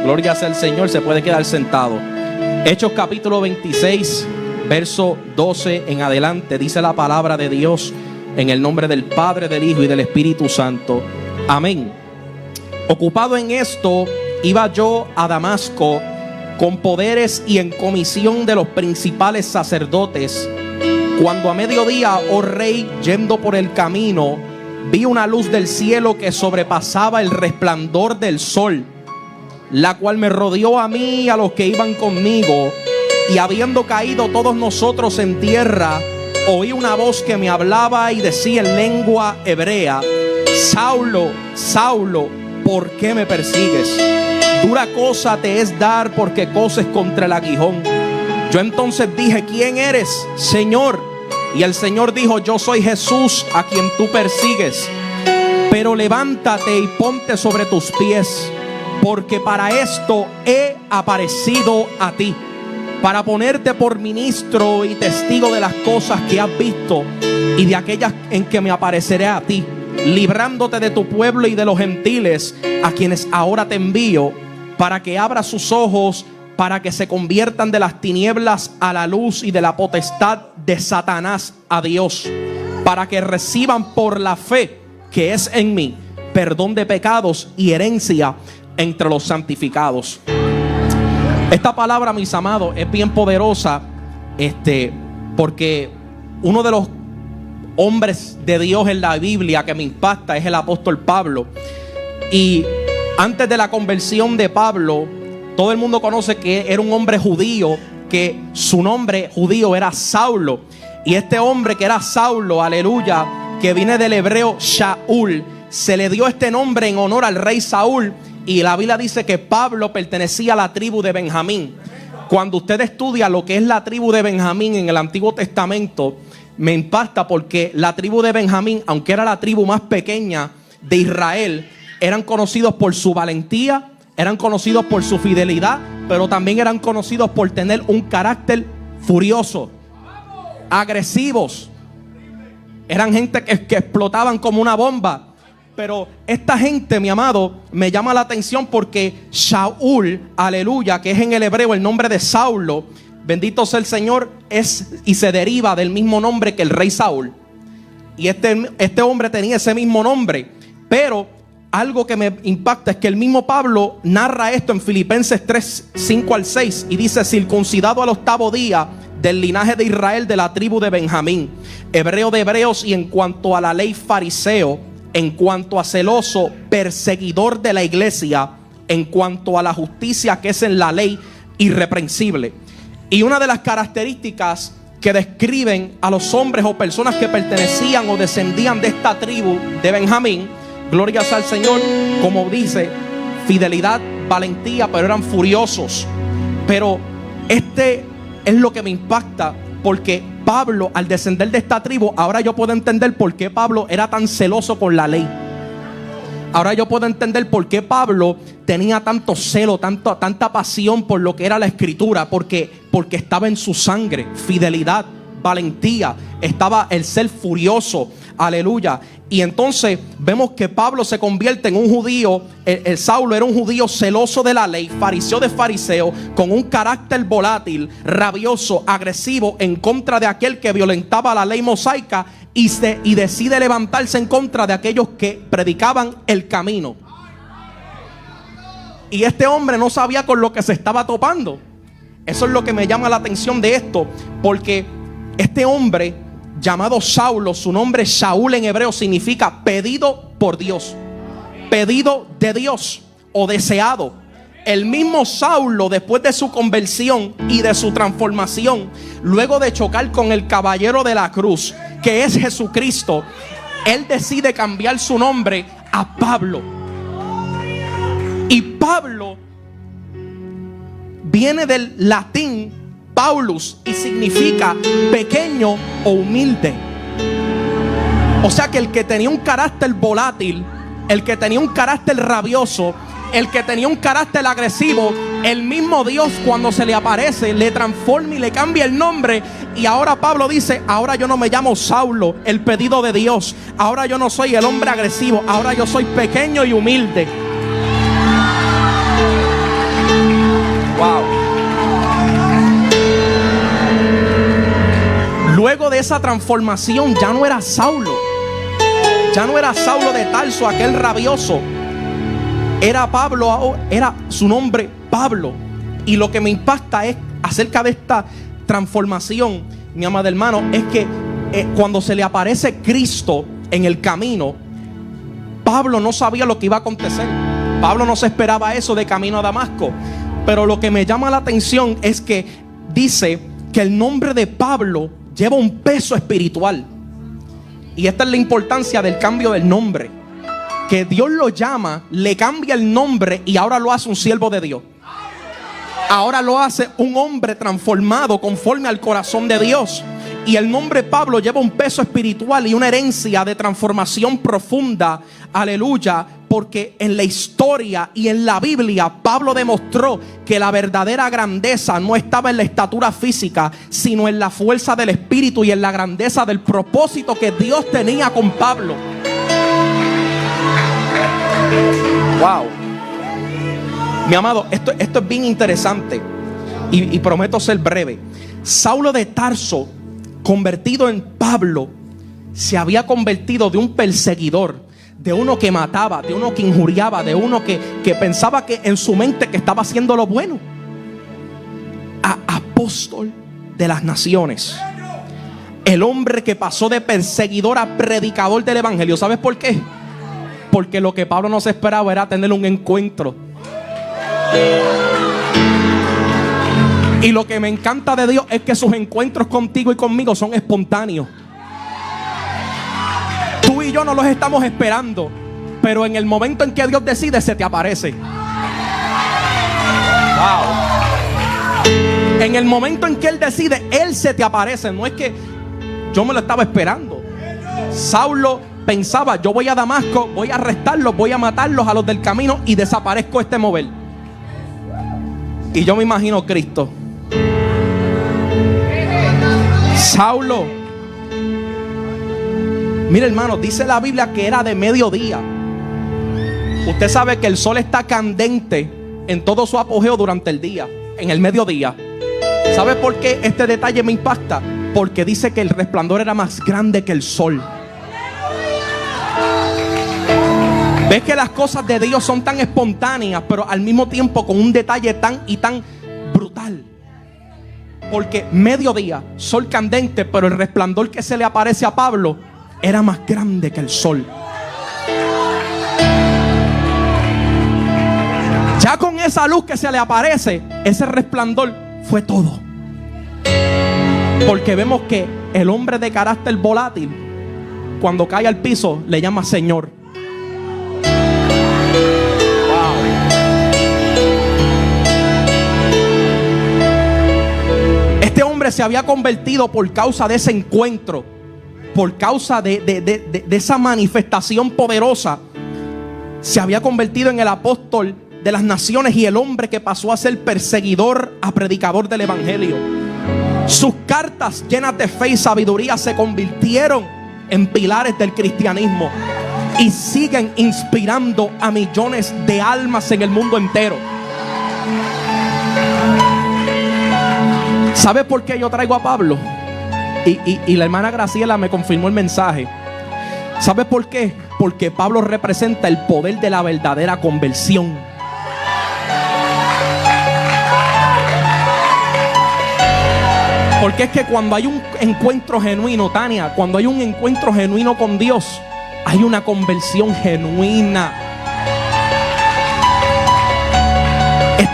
Gloria sea al Señor, se puede quedar sentado. Hechos capítulo 26, verso 12 en adelante, dice la palabra de Dios en el nombre del Padre, del Hijo y del Espíritu Santo. Amén. Ocupado en esto, iba yo a Damasco con poderes y en comisión de los principales sacerdotes, cuando a mediodía, oh rey, yendo por el camino, vi una luz del cielo que sobrepasaba el resplandor del sol, la cual me rodeó a mí y a los que iban conmigo. Y habiendo caído todos nosotros en tierra, oí una voz que me hablaba y decía en lengua hebrea: Saulo, Saulo, ¿por qué me persigues? Dura cosa te es dar porque coces contra el aguijón. Yo entonces dije: ¿quién eres, Señor? Y el Señor dijo: yo soy Jesús a quien tú persigues. Pero levántate y ponte sobre tus pies, porque para esto he aparecido a ti, para ponerte por ministro y testigo de las cosas que has visto y de aquellas en que me apareceré a ti, librándote de tu pueblo y de los gentiles, a quienes ahora te envío, para que abras sus ojos, para que se conviertan de las tinieblas a la luz y de la potestad de Satanás a Dios, para que reciban por la fe que es en mí perdón de pecados y herencia entre los santificados. Esta palabra, mis amados, es bien poderosa, porque uno de los hombres de Dios en la Biblia que me impacta es el apóstol Pablo. Y antes de la conversión de Pablo, todo el mundo conoce que era un hombre judío, que su nombre judío era Saulo. Y este hombre que era Saulo, aleluya, que viene del hebreo Shaul, se le dio este nombre en honor al rey Saúl. Y la Biblia dice que Pablo pertenecía a la tribu de Benjamín. Cuando usted estudia lo que es la tribu de Benjamín en el Antiguo Testamento, me impacta porque la tribu de Benjamín, aunque era la tribu más pequeña de Israel, eran conocidos por su valentía, eran conocidos por su fidelidad, pero también eran conocidos por tener un carácter furioso, agresivos. Eran gente que explotaban como una bomba. Pero esta gente, mi amado, me llama la atención porque Shaul, aleluya, que es en el hebreo el nombre de Saulo, bendito sea el Señor, es y se deriva del mismo nombre que el rey Saúl. Y este hombre tenía ese mismo nombre. Pero algo que me impacta es que el mismo Pablo narra esto en Filipenses 3, 5 al 6. Y dice: circuncidado al 8º día, del linaje de Israel, de la tribu de Benjamín, hebreo de hebreos, y en cuanto a la ley fariseo, en cuanto a celoso, perseguidor de la iglesia, en cuanto a la justicia que es en la ley, irreprensible. Y una de las características que describen a los hombres o personas que pertenecían o descendían de esta tribu de Benjamín, gloria sea al Señor, como dice, fidelidad, valentía, pero eran furiosos. Pero es lo que me impacta, porque Pablo, al descender de esta tribu, ahora yo puedo entender por qué Pablo era tan celoso con la ley. Ahora yo puedo entender por qué Pablo tenía tanto celo, tanta pasión por lo que era la escritura, porque estaba en su sangre fidelidad, valentía, estaba el ser furioso, aleluya. Y entonces vemos que Pablo se convierte en un judío. El Saulo era un judío celoso de la ley, fariseo de fariseo, con un carácter volátil, rabioso, agresivo, en contra de aquel que violentaba la ley mosaica, y decide levantarse en contra de aquellos que predicaban el camino. Y este hombre no sabía con lo que se estaba topando. Eso es lo que me llama la atención de esto, porque este hombre llamado Saulo, su nombre Shaul en hebreo significa pedido por Dios, pedido de Dios o deseado. El mismo Saulo, después de su conversión y de su transformación, luego de chocar con el caballero de la cruz, que es Jesucristo, él decide cambiar su nombre a Pablo. Y Pablo viene del latín Paulus y significa pequeño o humilde. O sea que el que tenía un carácter volátil, el que tenía un carácter rabioso, el que tenía un carácter agresivo, el mismo Dios cuando se le aparece le transforma y le cambia el nombre. Y ahora Pablo dice: ahora yo no me llamo Saulo, el pedido de Dios. Ahora yo no soy el hombre agresivo, ahora yo soy pequeño y humilde. esa transformación ya no era Saulo. Ya no era Saulo de Tarso, aquel rabioso. Era Pablo, era su nombre Pablo. Y lo que me impacta es acerca de esta transformación, mi amado hermano, es que cuando se le aparece Cristo en el camino, Pablo no sabía lo que iba a acontecer. Pablo no se esperaba eso de camino a Damasco. Pero lo que me llama la atención es que dice que el nombre de Pablo lleva un peso espiritual. Y esta es la importancia del cambio del nombre. Que Dios lo llama, le cambia el nombre y ahora lo hace un siervo de Dios. Ahora lo hace un hombre transformado conforme al corazón de Dios. Y el nombre Pablo lleva un peso espiritual y una herencia de transformación profunda. Aleluya. Porque en la historia y en la Biblia Pablo demostró que la verdadera grandeza no estaba en la estatura física, sino en la fuerza del espíritu y en la grandeza del propósito que Dios tenía con Pablo. Wow. Mi amado, esto es bien interesante y prometo ser breve. Saulo de Tarso, convertido en Pablo, se había convertido de un perseguidor, de uno que mataba, de uno que injuriaba, de uno que pensaba que en su mente que estaba haciendo lo bueno, a apóstol de las naciones. El hombre que pasó de perseguidor a predicador del evangelio. ¿Sabes por qué? Porque lo que Pablo no se esperaba era tener un encuentro. Y lo que me encanta de Dios es que sus encuentros contigo y conmigo son espontáneos. Tú y yo no los estamos esperando, pero en el momento en que Dios decide, se te aparece. Wow. En el momento en que Él decide, Él se te aparece. No es que yo me lo estaba esperando. Saulo pensaba, yo voy a Damasco, voy a arrestarlos, voy a matarlos a los del camino y desaparezco este mover. Y yo me imagino Cristo. Saulo. Mira, hermano, dice la Biblia que era de mediodía. Usted sabe que el sol está candente en todo su apogeo durante el día, en el mediodía. ¿Sabe por qué este detalle me impacta? Porque dice que el resplandor era más grande que el sol. Ves que las cosas de Dios son tan espontáneas, pero al mismo tiempo con un detalle tan brutal. Porque mediodía, sol candente, pero el resplandor que se le aparece a Pablo era más grande que el sol. Ya con esa luz que se le aparece, ese resplandor fue todo. Porque vemos que el hombre de carácter volátil, cuando cae al piso, le llama Señor. Wow. Este hombre se había convertido por causa de ese encuentro, por causa de esa manifestación poderosa. Se había convertido en el apóstol de las naciones y el hombre que pasó a ser perseguidor a predicador del evangelio. Sus cartas llenas de fe y sabiduría se convirtieron en pilares del cristianismo y siguen inspirando a millones de almas en el mundo entero. ¿Sabe por qué yo traigo a Pablo? Y la hermana Graciela me confirmó el mensaje. ¿Sabe por qué? Porque Pablo representa el poder de la verdadera conversión. Porque es que cuando hay un encuentro genuino, Tania, cuando hay un encuentro genuino con Dios, hay una conversión genuina.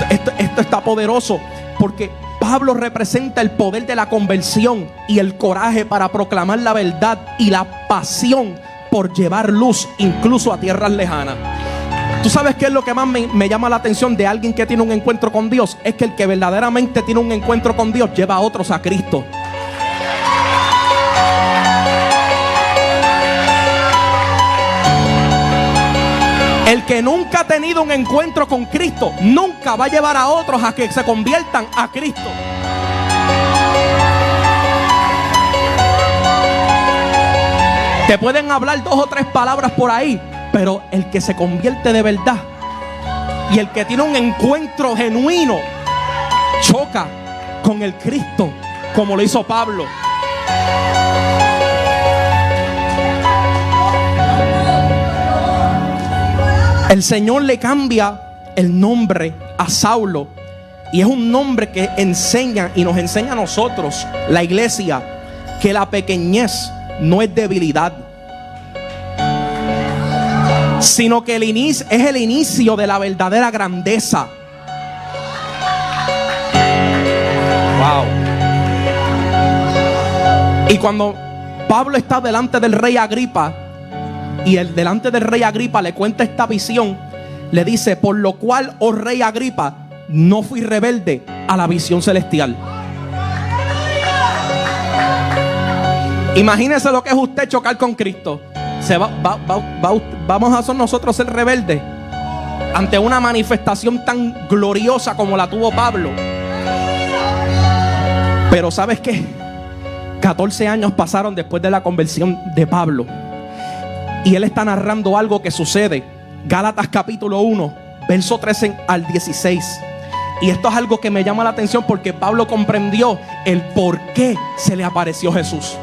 Esto está poderoso, porque Pablo representa el poder de la conversión y el coraje para proclamar la verdad y la pasión por llevar luz incluso a tierras lejanas. ¿Tú sabes qué es lo que más me llama la atención de alguien que tiene un encuentro con Dios? Es que el que verdaderamente tiene un encuentro con Dios lleva a otros a Cristo. El que nunca ha tenido un encuentro con Cristo nunca va a llevar a otros a que se conviertan a Cristo. Te pueden hablar 2 o 3 palabras por ahí, pero el que se convierte de verdad y el que tiene un encuentro genuino choca con el Cristo, como lo hizo Pablo. El Señor le cambia el nombre a Saulo, y es un nombre que enseña y nos enseña a nosotros, la iglesia, que la pequeñez no es debilidad, sino que es el inicio de la verdadera grandeza. Wow. Y cuando Pablo está delante del rey Agripa, y delante del rey Agripa le cuenta esta visión, le dice: por lo cual, oh rey Agripa, no fui rebelde a la visión celestial. Imagínese lo que es usted chocar con Cristo. Vamos a ser nosotros ser rebeldes ante una manifestación tan gloriosa como la tuvo Pablo. Pero ¿sabes qué? 14 años pasaron después de la conversión de Pablo, y él está narrando algo que sucede. Gálatas capítulo 1, verso 13 al 16. Y esto es algo que me llama la atención, porque Pablo comprendió el por qué se le apareció Jesús.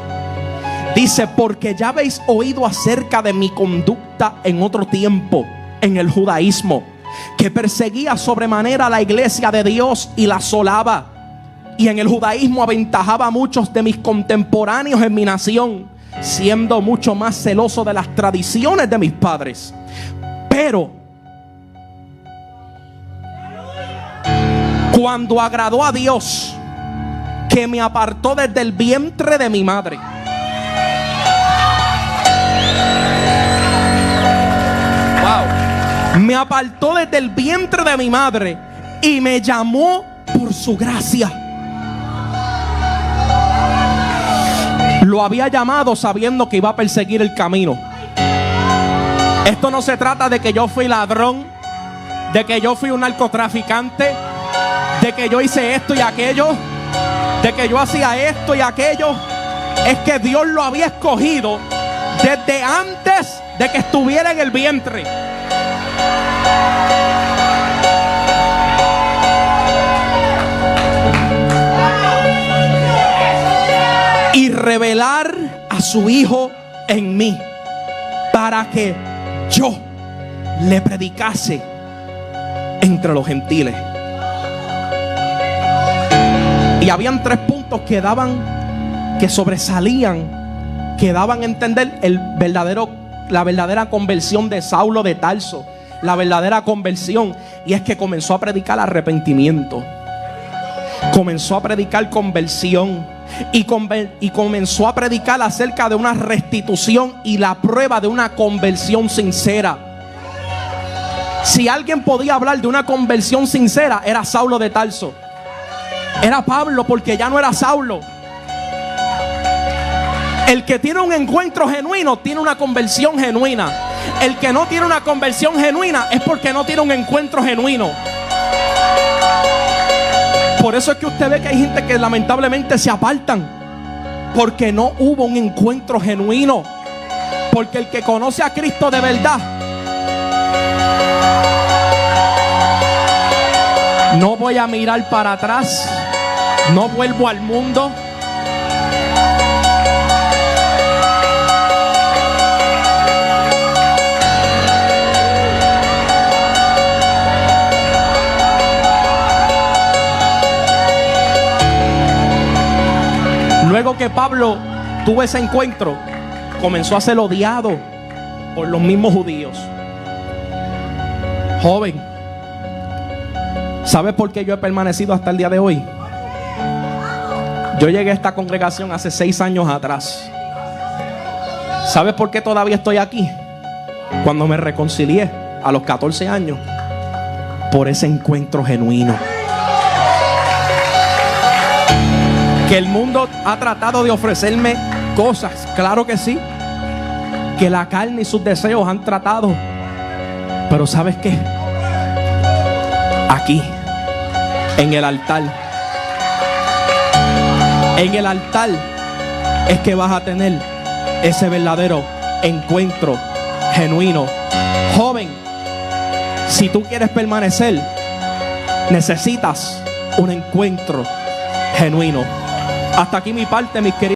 Dice: porque ya habéis oído acerca de mi conducta en otro tiempo en el judaísmo, que perseguía sobremanera a la iglesia de Dios y la asolaba, y en el judaísmo aventajaba a muchos de mis contemporáneos en mi nación, siendo mucho más celoso de las tradiciones de mis padres. Pero cuando agradó a Dios, que me apartó desde el vientre de mi madre, me apartó desde el vientre de mi madre y me llamó por su gracia. Lo había llamado sabiendo que iba a perseguir el camino. Esto no se trata de que yo fui ladrón, de que yo fui un narcotraficante, de que yo hice esto y aquello, de que yo hacía esto y aquello. Es que Dios lo había escogido desde antes de que estuviera en el vientre. Y revelar a su Hijo en mí, para que yo le predicase entre los gentiles. Y habían 3 puntos que sobresalían, que daban a entender la verdadera conversión de Saulo de Tarso, la verdadera conversión. Y es que comenzó a predicar arrepentimiento, comenzó a predicar conversión, y comenzó a predicar acerca de una restitución y la prueba de una conversión sincera. Si alguien podía hablar de una conversión sincera, era Saulo de Tarso. Era Pablo, porque ya no era Saulo. El que tiene un encuentro genuino tiene una conversión genuina. El que no tiene una conversión genuina es porque no tiene un encuentro genuino. Por eso es que usted ve que hay gente que lamentablemente se apartan, porque no hubo un encuentro genuino. Porque el que conoce a Cristo de verdad, no voy a mirar para atrás, no vuelvo al mundo. Luego que Pablo tuvo ese encuentro, comenzó a ser odiado por los mismos judíos. Joven, ¿sabes por qué yo he permanecido hasta el día de hoy? Yo llegué a esta congregación hace 6 años atrás. ¿Sabes por qué todavía estoy aquí? Cuando me reconcilié a los 14 años, por ese encuentro genuino. Que el mundo ha tratado de ofrecerme cosas, claro que sí, que la carne y sus deseos han tratado. Pero ¿sabes qué? Aquí, en el altar es que vas a tener ese verdadero encuentro genuino. Joven, si tú quieres permanecer, necesitas un encuentro genuino. Hasta aquí mi parte, mis queridos.